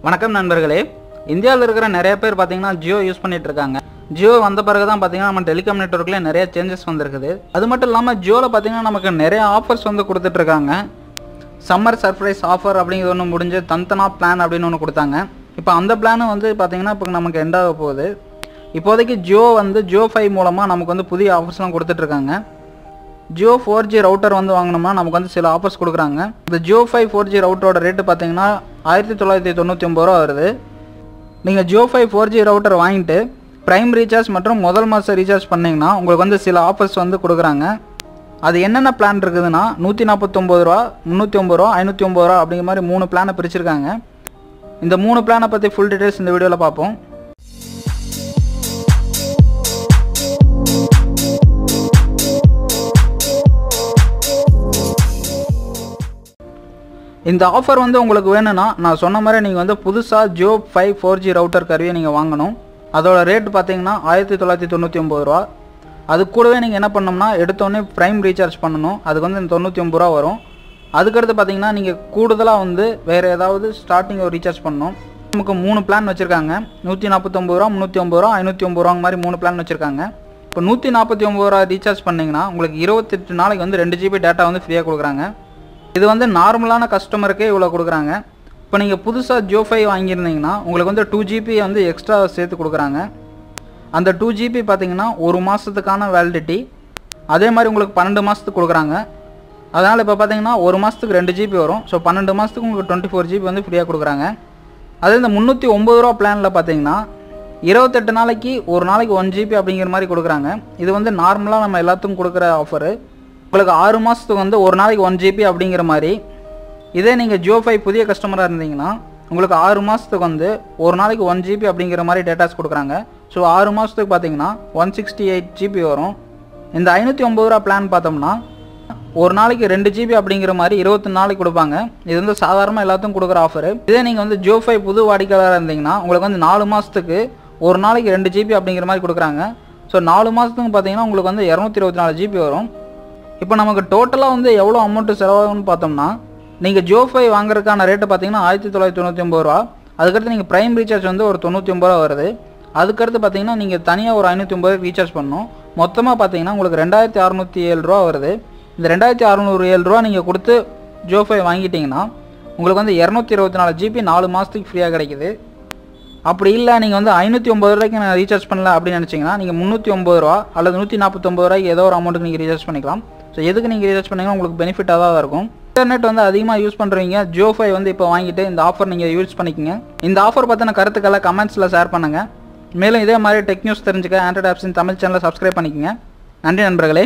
வணக்கம் நண்பர்களே. இந்தியாவில் இருக்கிற நிறைய பேர் பார்த்தீங்கன்னா ஜியோ யூஸ் பண்ணிட்டு இருக்காங்க. ஜியோ வந்த பிறகு தான் பார்த்தீங்கன்னா நம்ம டெலிகாம் நெட்வொர்க்கில் நிறைய சேஞ்சஸ் வந்திருக்குது. அது மட்டும் இல்லாமல் ஜியோவில் பார்த்தீங்கன்னா நமக்கு நிறைய ஆஃபர்ஸ் வந்து கொடுத்துட்ருக்காங்க. சம்மர் சர்ப்ரைஸ் ஆஃபர் அப்படிங்கிறது ஒன்று முடிஞ்சு தந்தனா பிளான் அப்படின்னு ஒன்று கொடுத்தாங்க. இப்போ அந்த பிளான் வந்து பார்த்தீங்கன்னா இப்போ நமக்கு எண்ட் ஆக போகுது. இப்போதைக்கு ஜியோ 5 மூலமாக நமக்கு வந்து புதிய ஆஃபர்ஸ்லாம் கொடுத்துட்ருக்காங்க. ஜியோ 4G ரவுட்டர் வந்து வாங்கினோம்னா நமக்கு வந்து சில ஆஃபர்ஸ் கொடுக்குறாங்க. இந்த ஜியோ 5 4G ரவுட்டரோட ரேட்டு பார்த்தீங்கன்னா 1999 ரூபா வருது. நீங்கள் ஜியோ 5 4G ரவுட்டர் வாங்கிட்டு ப்ரைம் ரீசார்ஜ் மற்றும் முதல் மாதம் ரீசார்ஜ் பண்ணிங்கன்னா உங்களுக்கு வந்து சில ஆஃபர்ஸ் வந்து கொடுக்குறாங்க. அது என்னென்ன பிளான் இருக்குதுன்னா 149 ரூபா, 309 ரூபா, 509 ரூபா அப்படிங்கிற மாதிரி 3 பிளானை பிரிச்சிருக்காங்க. இந்த 3 பிளானை பற்றி ஃபுல் டீட்டெயில்ஸ் இந்த வீடியோவில் பார்ப்போம். இந்த ஆஃபர் வந்து உங்களுக்கு வேணும்னா நான் சொன்ன மாதிரி நீங்கள் வந்து புதுசாக ஜியோ 5 4G ரவுட்டர் கருவியை நீங்கள் வாங்கணும். அதோட ரேட் பார்த்தீங்கன்னா 1999 ரூபா. அது கூடவே நீங்கள் என்ன பண்ணணும்னா எடுத்தோடனே ப்ரைம் ரீசார்ஜ் பண்ணணும். அதுக்கு வந்து 99 ரூபா வரும். அதுக்கடுத்து பார்த்தீங்கன்னா நீங்கள் கூடுதலாக வந்து வேறு ஏதாவது ஸ்டார்டிங் ஒரு ரீசார்ஜ் பண்ணணும். நமக்கு 3 பிளான் வச்சுருக்காங்க. 149 ரூபா, 309 ரூபா, 509 ரூபா மாதிரி 3 பிளான் வச்சுருக்காங்க. இப்போ 149 ரூபா ரீசார்ஜ் பண்ணிங்கன்னா உங்களுக்கு 28 நாளைக்கு வந்து 2 GB டேட்டா வந்து ஃப்ரீயாக கொடுக்குறாங்க. இது வந்து நார்மலான கஸ்டமருக்கே இவ்வளோ கொடுக்குறாங்க. இப்போ நீங்கள் புதுசாக ஜியோ 5 வாங்கியிருந்தீங்கன்னா உங்களுக்கு வந்து 2 GB வந்து எக்ஸ்ட்ரா சேர்த்து கொடுக்குறாங்க. அந்த 2 GB பார்த்தீங்கன்னா ஒரு மாதத்துக்கான வேலிடிட்டி. அதே மாதிரி உங்களுக்கு 12 மாதத்துக்கு கொடுக்குறாங்க. அதனால் இப்போ பார்த்தீங்கன்னா ஒரு மாதத்துக்கு 2 GB வரும். ஸோ 12 மாதத்துக்கு உங்களுக்கு 24 GB வந்து ஃப்ரீயாக கொடுக்குறாங்க. அதே இந்த 309 ரூபா பிளானில் பார்த்தீங்கன்னா 28 நாளைக்கு ஒரு நாளைக்கு 1 GB அப்படிங்கிற மாதிரி கொடுக்குறாங்க. இது வந்து நார்மலாக நம்ம எல்லாத்துக்கும் கொடுக்குற ஆஃபரு. உங்களுக்கு 6 மாதத்துக்கு வந்து ஒரு நாளைக்கு 1 GB அப்படிங்கிற மாதிரி. இதே நீங்கள் ஜியோ 5 புதிய கஸ்டமராக இருந்தீங்கன்னா உங்களுக்கு 6 மாதத்துக்கு வந்து ஒரு நாளைக்கு 1 GB அப்படிங்கிற மாதிரி டேட்டாஸ் கொடுக்குறாங்க. ஸோ 6 மாதத்துக்கு பார்த்தீங்கன்னா 168 GB வரும். இந்த 509 ரூபா பிளான் பார்த்தோம்னா ஒரு நாளைக்கு 2 GB அப்படிங்கிற மாதிரி 24 நாளைக்கு கொடுப்பாங்க. இது வந்து சாதாரணமாக எல்லாத்துக்கும் கொடுக்குற ஆஃபரு. இதே நீங்கள் வந்து ஜியோ 5 புது வாடிக்கையாளராக இருந்தீங்கன்னா உங்களுக்கு வந்து 4 மாதத்துக்கு ஒரு நாளைக்கு 2 GB அப்படிங்கிற மாதிரி கொடுக்குறாங்க. ஸோ 4 மாதத்துக்கு பார்த்தீங்கன்னா உங்களுக்கு வந்து 224 GB வரும். இப்போ நமக்கு டோட்டலாக வந்து எவ்வளோ அமௌண்ட்டு செலவாகும்னு பார்த்தோம்னா நீங்கள் ஜியோ 5 வாங்குறதுக்கான ரேட்டு பார்த்தீங்கன்னா 1999 ரூபா. அதுக்கடுத்து நீங்கள் ப்ரைம் ரீசார்ஜ் வந்து ஒரு 99 ரூபா வருது. அதுக்கடுத்து பார்த்தீங்கன்னா நீங்கள் தனியாக ஒரு 550 ரீசார்ஜ் பண்ணணும். மொத்தமாக பார்த்தீங்கன்னா உங்களுக்கு 2607 ரூபா வருது. இந்த 2607 ரூபா நீங்கள் கொடுத்து ஜியோ 5 வாங்கிட்டீங்கன்னா உங்களுக்கு வந்து 224 GB 4 மாதத்துக்கு ஃப்ரீயாக கிடைக்குது. அப்படி இல்லை நீங்கள் வந்து 509 ரூபாய்க்கு நான் ரீசார்ஜ் பண்ணல அப்படின்னு நினச்சிங்கன்னா நீங்கள் 309 ரூபா அல்லது 149 ரூபாய்க்கு ஏதோ ஒரு அமௌண்ட்டுக்கு நீங்கள் ரீசார்ஜ் பண்ணிக்கலாம். ஸோ எதுக்கு நீங்கள் ரீசார்ஜ் பண்ணிங்கன்னா உங்களுக்கு பெனிஃபிட்டாக தான் இருக்கும். இன்டர்நெட் வந்து அதிகமாக யூஸ் பண்ணுறீங்க, ஜியோ 5 வந்து இப்போ வாங்கிட்டு இந்த ஆஃபர் நீங்கள் யூஸ் பண்ணிக்கோங்க. இந்த ஆஃபர் பற்றின கருத்துக்களை கமெண்ட்ஸில் ஷேர் பண்ணுங்கள். மேலும் இதே மாதிரி டெக் நியூஸ் தெரிஞ்சுக்க ஆண்ட்ராய்ட் ஆப்ஸின் தமிழ் சேனலை சப்ஸ்கிரைப் பண்ணிக்கோங்க. நன்றி நண்பர்களே.